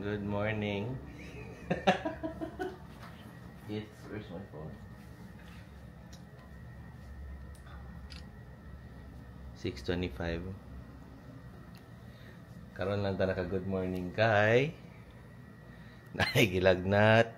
Good morning. Where's my phone? 6:25. Karon lang ta naka good morning kay nahigilagnat.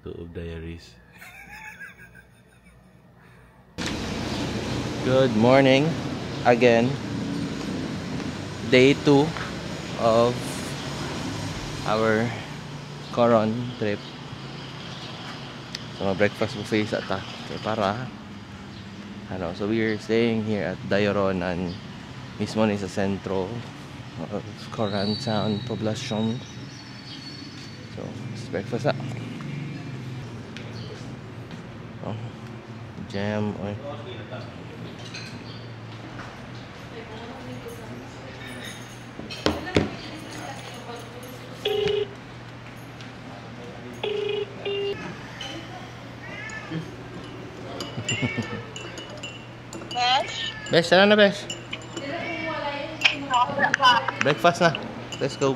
Tuob diaries. Good morning again. Day 2 of our Coron trip. So breakfast buffet sa ta. Okay, para so we are staying here at Dayoronan, mismo ni sa sentro of Coron Town Poblacion. So it's breakfast up. Jam oy. Besh, sana na Besh. Breakfast na. Let's go.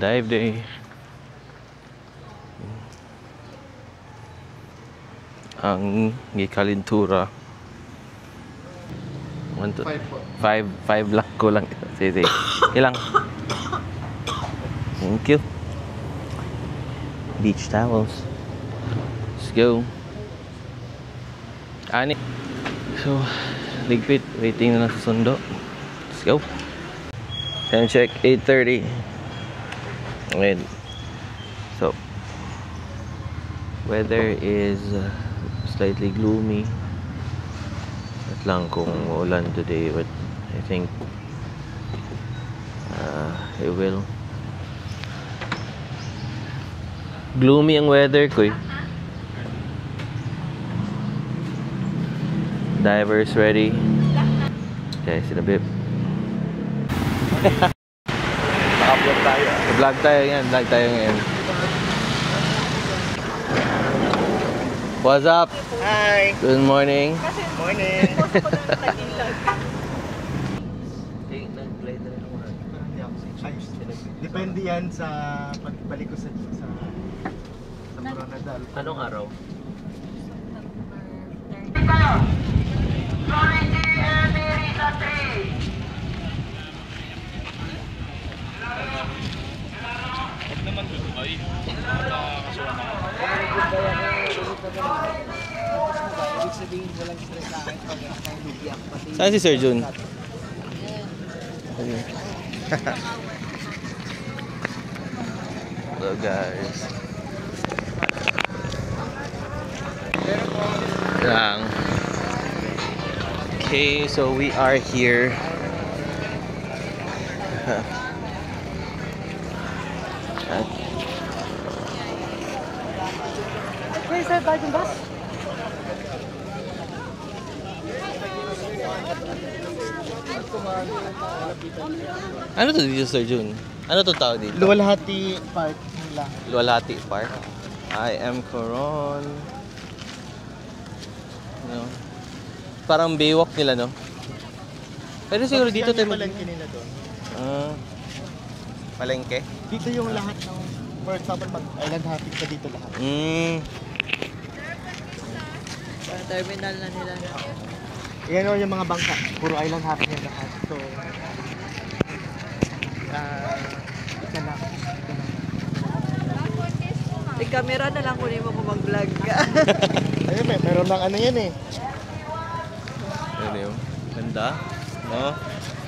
Dive day. Ang gikalintura. 1 to 5 lang ko lang. Sige. Ilang. Thank you. Beach towels. Let's go. Ani. So, ligpit. Waiting na sa sundo. Let's go. Time check. 8:30. And so, weather is slightly gloomy. At lang kung ulan today, but I think it will. Gloomy ang weather ko eh. Divers ready. Okay, sinabip. Naka-vlog tayo. Vlog tayo yan. Vlog tayo ngayon. What's up? Hi! Good morning. Morning! Depende yan sa pagbalik ko sa Coronadal. Anong araw? Saan si Sir Jun? Hello guys. Lang. Okay, so we are here. Where's that bike and bus? Ano to dito, Sir Jun? Ano to tawag dito? Luwalhati Park nila. Luwalhati Park. I am Coron. No. Parang Baywalk nila, no? Pero siguro dito tayo Palengke nila doon. Palengke? Dito yung lahat ng, for example, mag-island hopping ka dito lahat. Terminal na nila. Yan o yung mga bangka. Puro island hopping yung lahat. So, isa lang. May camera na lang kunin mo kung mag-vlog ka. Ayun, meron lang ano yan eh. Ano yun? Ganda? No?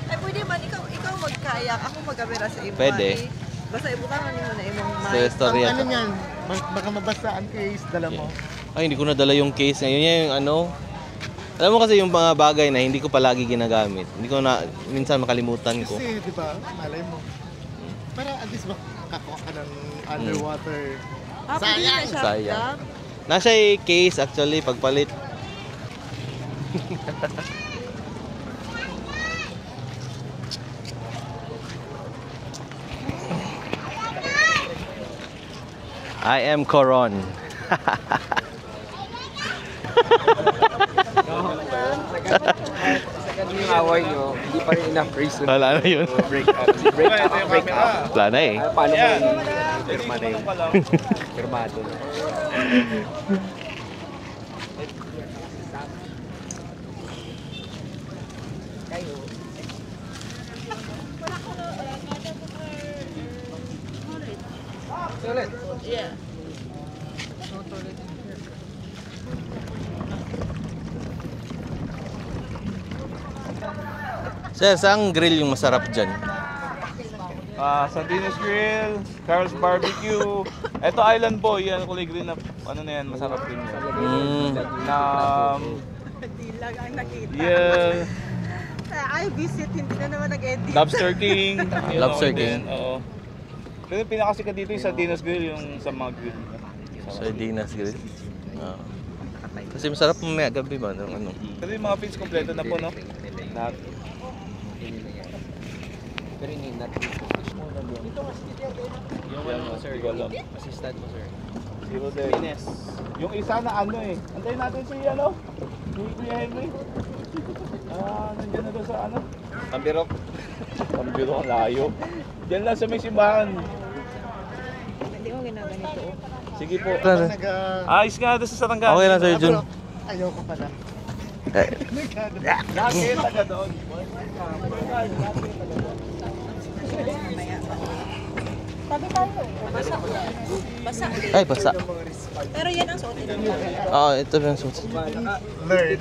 Ay, pwede man. Ikaw mag-kayak. Ako mag-camera sa imo. Pwede. Basta ibutangan mo na imong Sa mic. storya Ang ano to. yan, baka mabasaan case, dala mo. Ay, hindi ko nadala yung case ngayon. Yan yung ano. Alam mo kasi yung mga bagay na hindi ko palagi ginagamit. Hindi ko na, minsan makalimutan ko. Kasi, di ba, malay mo. Para at least makakuha ka ng underwater. Pwede na siya. Sayang. Nasa case actually, pagpalit. I am Coron. Yung away nyo, hindi pa rin enough reason. Wala na yun. Break up. Wala na eh. Paano mo pirma na yun? Pirmado na. Yeah. Sir, saan grill yung masarap dyan? Sandines Grill, Carl's Barbecue. Ito Island Boy, yan kulay green na ano na yan, masarap din yan. Hindi lang ang nakita. Yeah, I visit, hindi na naman nag-edit. Lobster King. yun Lobster ako King. din, Oo. Pero yung pinakasikat dito yung Sandines Grill, yung sa mga grill. Sardinas grill. Kasi masarap mamaya gabi ba? Ano? Pero yung mga feeds kompleto na po, no? Lahat. Pero hindi natin. Yung ano, sir, yung Assistant mo, sir. zero day. Yung isa na ano eh. Antayin natin si ano? Si Kuya Henry. Nandiyan na doon sa ano? Pambirok. Pambiro, ang layo. Diyan lang sa may simbahan. Hindi ko ginaganito. Sige po. Nag, Ayos nga doon sa Sarangani. Okay lang, Sir Jun. ayoko pala. Bakit? Taga doon. Sabi tayo, basa. Basa. Ay, basa. Pero yan ang suotin ng Oo, ito yung suit. Learn.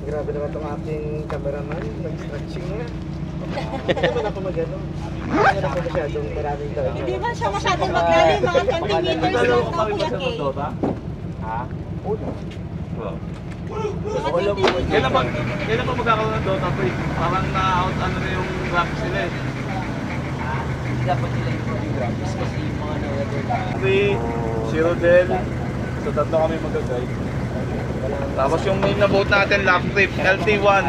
Grabe naman itong ating cameraman. Nag-stretching na. Hindi naman ako mag-ano. Hindi naman ako masyadong maraming talaga. Hindi ba siya masyadong maglalim? Mga 20 meters lang daw, Kuya Kay. Ha? Mga 20 meters. Kailan ba magkakaroon ng Dota 3? Parang na-out ano na yung graphics nila eh. Dapat nila yung graphics kasi yung mga nalagay na 3, Zero Del. So tatlo kami mag-guide. Tapos yung main na boat natin, lap trip, LT1.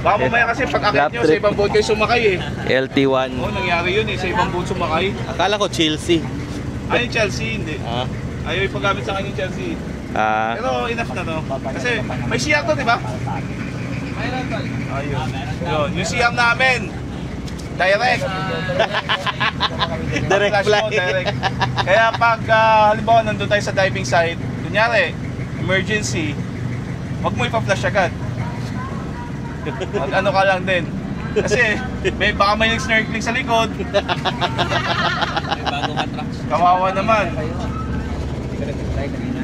Baka mamaya kasi pag akit Lap nyo, trip. sa ibang boat kayo sumakay eh. LT1. Oo, nangyari yun eh, sa ibang boat sumakay. Akala ko Chelsea. Ay, yung Chelsea, hindi. Ah. Ayaw ipagamit sa akin yung Chelsea. Ah. Pero enough na to. Kasi may siyang to, di ba? Ayun. Yun, yung siyang namin. Direct. Direct Flash fly. mode, direct. Kaya pag halimbawa nandun tayo sa diving site, kunyari, emergency, wag mo ipa-flash agad. Mag-ano ka lang din. Kasi baka may nag-snorkeling sa likod. may bagong attraction. Kawawa naman. Hindi ka nag-try kanina.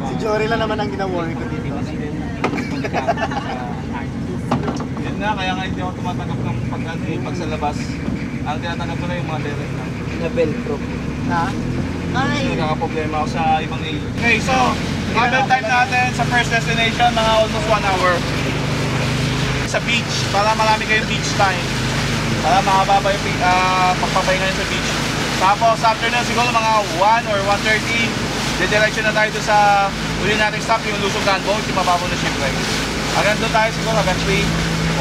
Si Jory lang naman ang gina-worry ko dito. Yun na, kaya nga hindi ako tumatanggap ng pag sa labas. Ang tinatanggap ko na yung mga direct na. Na Velcro. Ha? Kasi nagkakaproblema ako sa ibang age. Okay, so, travel time natin sa first destination, mga almost 1 hour. Sa beach, para marami kayong beach time. Para makababa yung pagpapahinga nyo sa beach. Tapos, afternoon siguro mga 1 or 1:30, didirection na tayo doon sa uli nating stop, yung Lusugan Boat, yung mababaw na shipwreck. Hanggang doon tayo siguro hanggang 3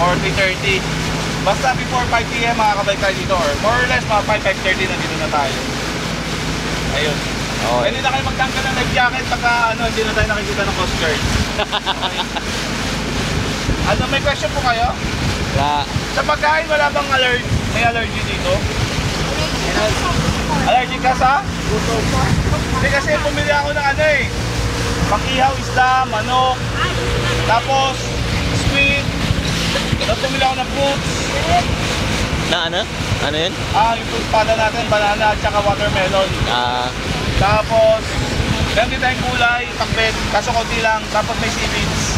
or 3:30. Basta before 5 PM makakabalik tayo dito or more or less mga 5:30 nandito na tayo. Ayun. Okay. Hindi na kayo magtanggal ng life jacket pagka hindi na tayo nakikita ng Coast Guard. Okay. May question po kayo? Wala. Sa pagkain wala bang may allergy dito? Allergy ka sa? Hindi kasi pumili ako ng pang-ihaw, isda, manok, tapos squid, tapos pumili ako ng fruits. Na ano? Ano yun? Yung fruit pala natin, banana at saka watermelon. Ah. Tapos, meron din tayong gulay, pakbet, kaso konti lang, tapos may seaweeds.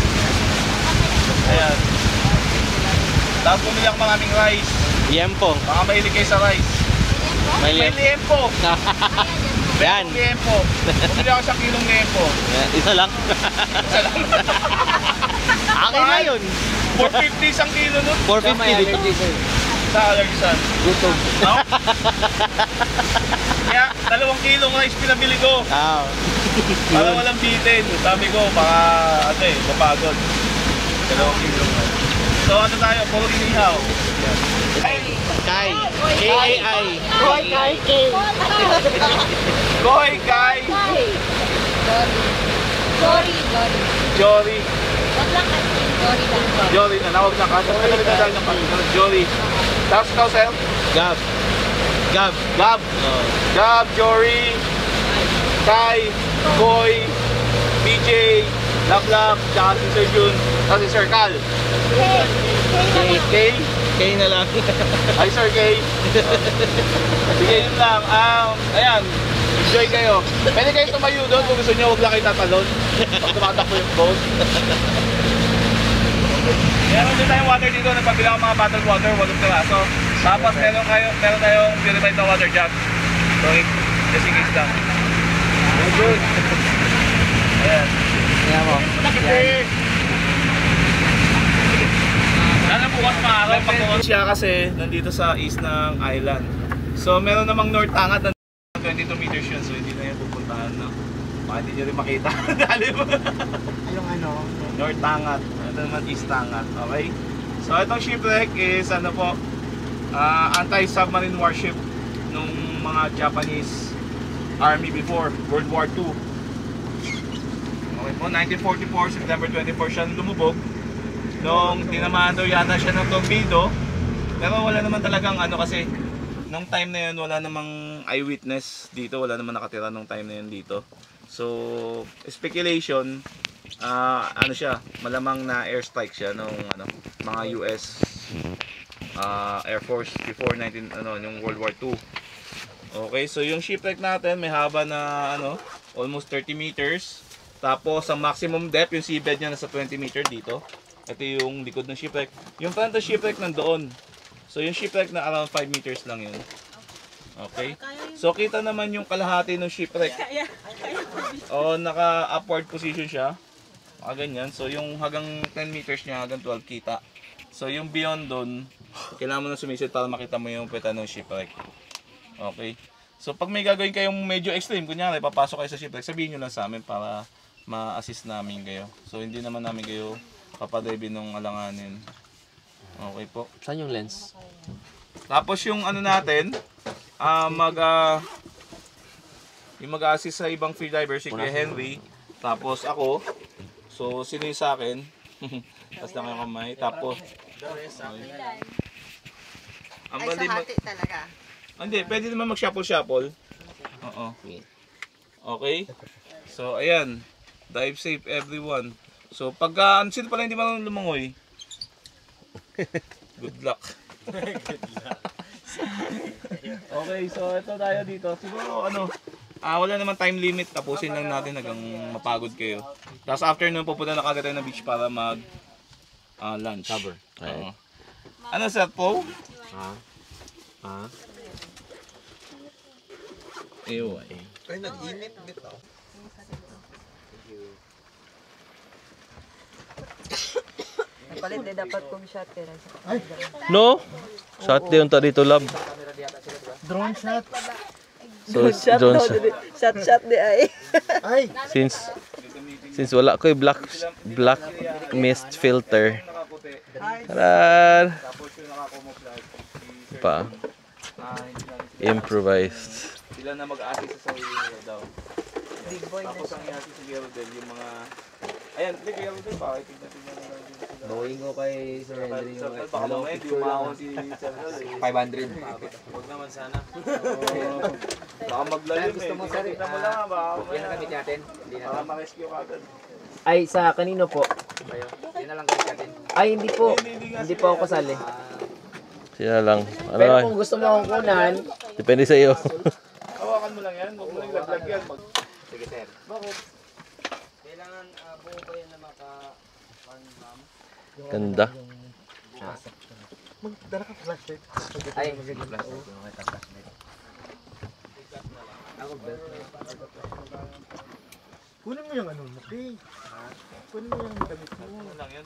Ayan. Tapos bumili ako maraming rice. Liempo. Baka mahilig kayo sa rice. May May liempo. liempo. Yan. Liempo. Bumili ako 1 kilong liempo. Isa lang. Akin na yun. 450 isang kilo nun. 450 dito. Sa allergisan. Gutom. No? Kaya 2 kilong rice pinabili ko. Ah. Para walang bitin. Sabi ko, baka mapagod. 2 kilong rice. So ano tayo? Puro inihaw. Kai. K-A-I. Kay. Koy, Kai, Jory. Wag lang kasi, sorry lang. Jory, nawag na kasi. Jory. Tapos ikaw, sir? Gab. Gab. Gab. Gab, Jory, Kai, Koy, BJ, Lablab, tsaka si Sir Jun, tapos si Sir Cal. Kay? Kay na lang. Ay, Sir Kay. Sige, yun lang. Ayan, enjoy kayo. Pwede kayo tumayo doon kung gusto nyo, huwag lang kayo tatalon. Pag tumatakbo yung boat. Meron din tayong water dito, nagpabilang ang mga bottled water, 8 piraso. Tapos meron tayong purified na water jug. So, just in case lang. Good. Ayan. Tingnan mo. Sana bukas maaraw pag siya kasi nandito sa east ng island. So meron namang north angat na 22 meters yun. So hindi na yan pupuntahan na. Baka hindi nyo rin makita. Yung ano? North angat. Ito naman east angat. Okay? So itong shipwreck is ano po, anti-submarine warship nung mga Japanese army before World War II. Okay po, 1944, September 24 siya lumubog. Nung tinamaan daw yata siya ng torpedo. Pero wala naman talagang ano kasi nung time na yun wala namang eyewitness dito, wala naman nakatira nung time na yun dito. So speculation, ano siya, malamang na airstrike siya nung ano, mga US Air Force before yung World War II. Okay, so yung shipwreck natin may haba na ano, almost 30 meters. Tapos ang maximum depth, yung seabed niya nasa 20 meter dito. Ito yung likod ng shipwreck. Yung front ng shipwreck nandoon. So yung shipwreck na around 5 meters lang yun. Okay? So kita naman yung kalahati ng shipwreck. O naka-upward position siya. Ganyan. So yung hanggang 10 meters niya, hanggang 12 kita. So yung beyond doon, kailangan mo na sumisid para makita mo yung peta ng shipwreck. Okay? So pag may gagawin kayong medyo extreme, kunyari papasok kayo sa shipwreck, sabihin nyo lang sa amin para ma-assist namin kayo. So hindi naman namin kayo papadrive ng alanganin. Okay po. Saan yung lens? Tapos yung ano natin, yung mag-assist sa ibang freediver, si Kuya Henry. Tapos ako. So sino yung sa akin? Tapos lang yung kamay. Tapos Ay, sa hati talaga. Hindi, pwede naman mag-shuffle-shuffle. Oo. Okay? So, ayan. Dive safe everyone. So, pagka, sino pala hindi marunong lumangoy? Good luck. Okay, so ito tayo dito. Siguro, wala naman time limit. Tapusin lang natin hanggang mapagod kayo. Tapos after nun, pupunta na kagad tayo ng beach para mag lunch. Cover. Right. Ano, Sir Po? Ewan. Ay, nag-init bitaw. Palit din dapat kong shot kaya. No? Shot din ta dito, lab. Drone shot. So, drone shot. Shot di ay. Ay! Since wala ko yung black mist filter. Taran! Pa. Improvised. Sila na mag-assist sa sarili nila daw. Big boy na Tapos ang i-assist si Geraldel, yung mga... Ayan, hindi Geraldel pa. Tignan nila lang dito sila. Bawin ko kay Sir Henry yung Baka mamaya, di umahon si Geraldel. 500. Huwag naman sana. Baka maglalim Gusto mo, sir, Tignan mo lang ha, baka Yan ang mamaya. gamit natin. Hindi na. Baka ma-rescue ka agad. Ay, sa kanino po? Yan na lang gamit natin. Ay, hindi po. Hindi po ako kasali. Sila lang. Pero Ano? kung gusto mo akong kunan, Depende sa iyo. Hawakan mo lang yan. Huwag mo lang laglag yan. sige sir. Bakit? Kailangan buo ba yan na maka-farm? Ganda. Magdala ka flashlight. Ay, plastic. Ako belt. Kunin mo yung ano, okay? Kunin mo yung damit mo. Ano lang yan?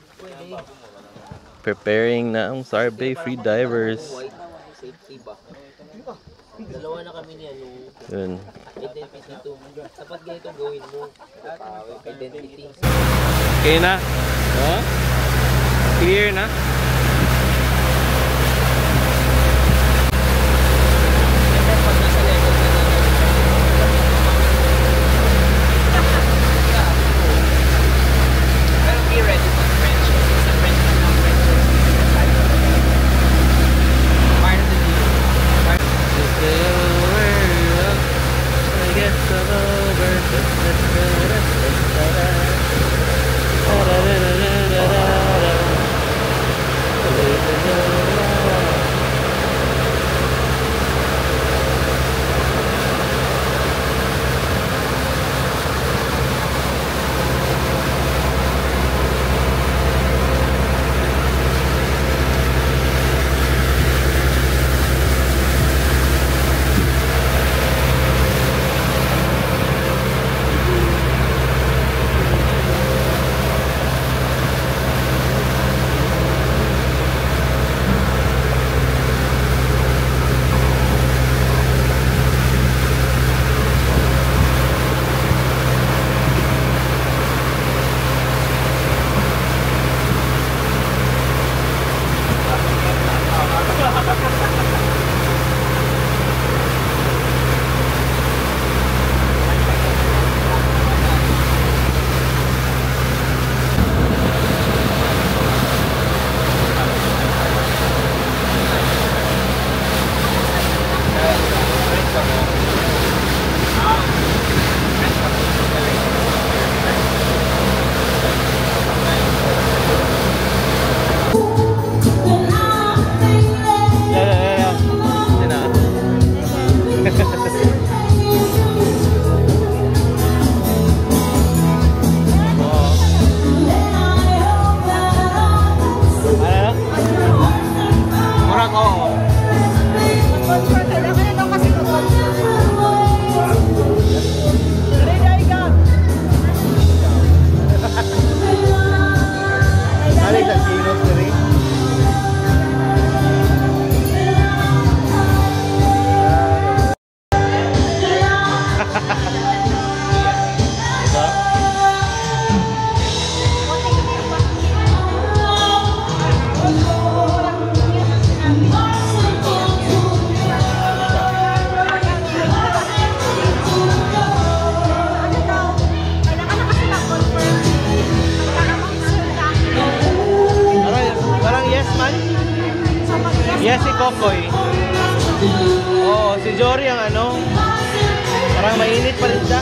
Preparing na ang Sarbay free divers. Safety ba? Dalawa na kami niya yung Yun. identity to. Dapat ganito gawin mo. Identity. Okay na? Huh? Clear na? Pag nasa level ka na yung ano, parang mainit pa rin siya.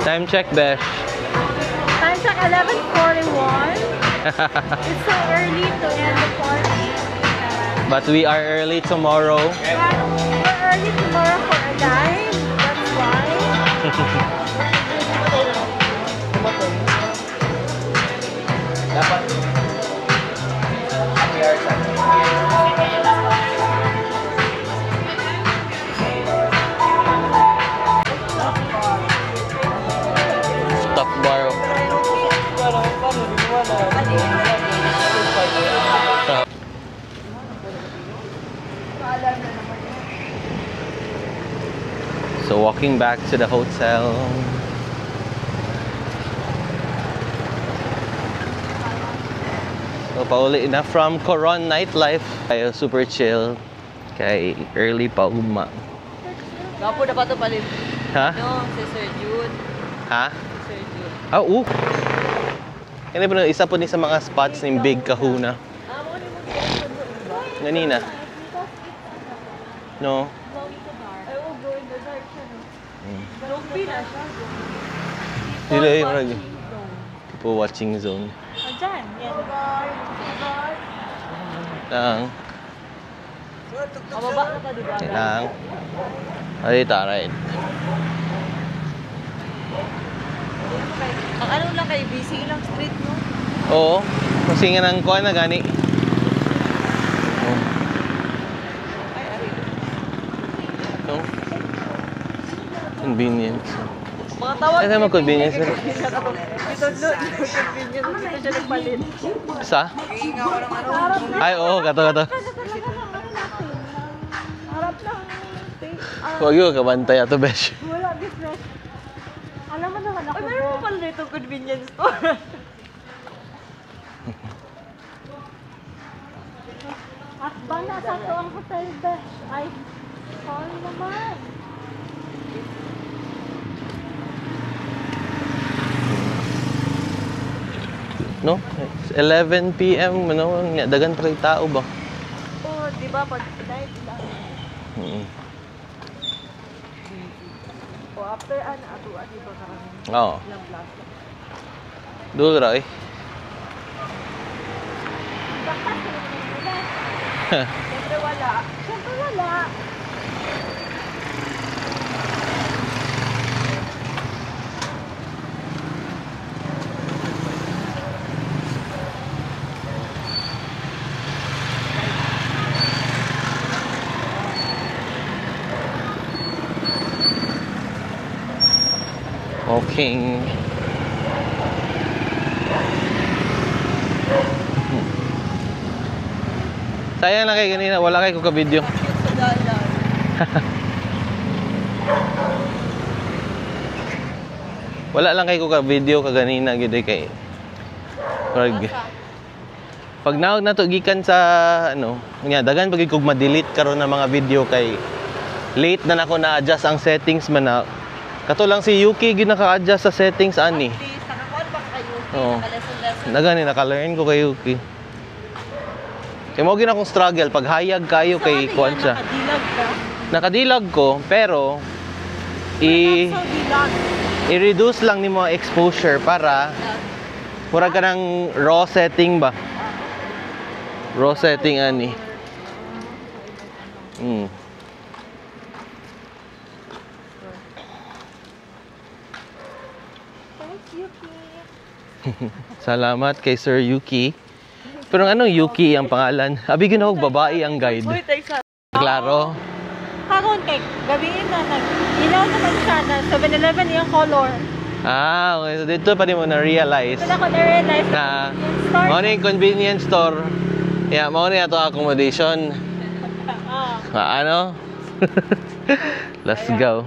Time check, Besh. Time check 11:41. It's so early to end the party. But we are early tomorrow. We're early tomorrow for a dive. That's why. Dapat happy hour sa Stock bar. So walking back to the hotel. So pauli na from Coron nightlife. Kayo super chill. Kay early pa uma. Gapo na ba ito palit? Ha? No, si Sir Jude. Ha? Sir Jude. Ah, Kaya po isa po ni sa mga spots ng Big Kahuna. Ganina. No? I will go in the dark. Lumpy na siya. Dila yung marag. People watching zone. O dyan. Yan. Lang. Mababa na pa, diba? Lang. Ay, taray. Ang ano lang kay busy lang street, no? Oo. Kasi nga nang kuha na gani. Oh. Ay, ari. No? Convenience. Mga tawag. Ay, naman convenience. Dito, no? Convenience. Dito siya nagpalit. Sa? Ay, oo. Kato. Harap lang. Huwag yung kabantay ato, Besh. Wala, business. Alam mo naman ako. Ay, meron mo pala dito convenience store. At ba nasa to ang hotel, Besh? Ay, sorry naman. No? It's 11 p.m. Ano? Dagan pa kay tao ba? Oo, di ba? Pag night lang. O, after ato, di ba karami? Oo. Ilang plus. Doon ra eh. Siyempre wala. Siyempre wala. Walking. Sayang lang kayo kanina, wala kayo ka-video. Cute sa dalan. Wala lang kay ko ka video kaganina gid kay. Pag naog na to gikan sa ano, nya dagan pag kog ma-delete karon ng mga video kay late na nako na-adjust ang settings man na. Kato lang si Yuki gid naka-adjust sa settings ani. Please, nakakuan ba kayo? Oo. Naka-lesson-lesson. Nagani naka-learn ko kay Yuki. Kay mo gid akong struggle pag hayag kayo kay kuan siya. Nakadilag ka? Nakadilag ko pero So, dilag. i-reduce lang nimo ang exposure para mura ka ng raw setting ba? Raw setting ani. Thanks, Yuki. Salamat kay Sir Yuki. Pero anong Yuki ang pangalan? Abi ginawag babae ang guide. Uy, thanks. Klaro. Karon kay gabiin na ilaw naman siya na 7-Eleven yung color. Ah, okay. So dito pa din mo na-realize Wala ko na-realize na store. mao ni convenience store. Yeah, mao ni ato accommodation. Ano? Let's go.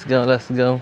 Let's go.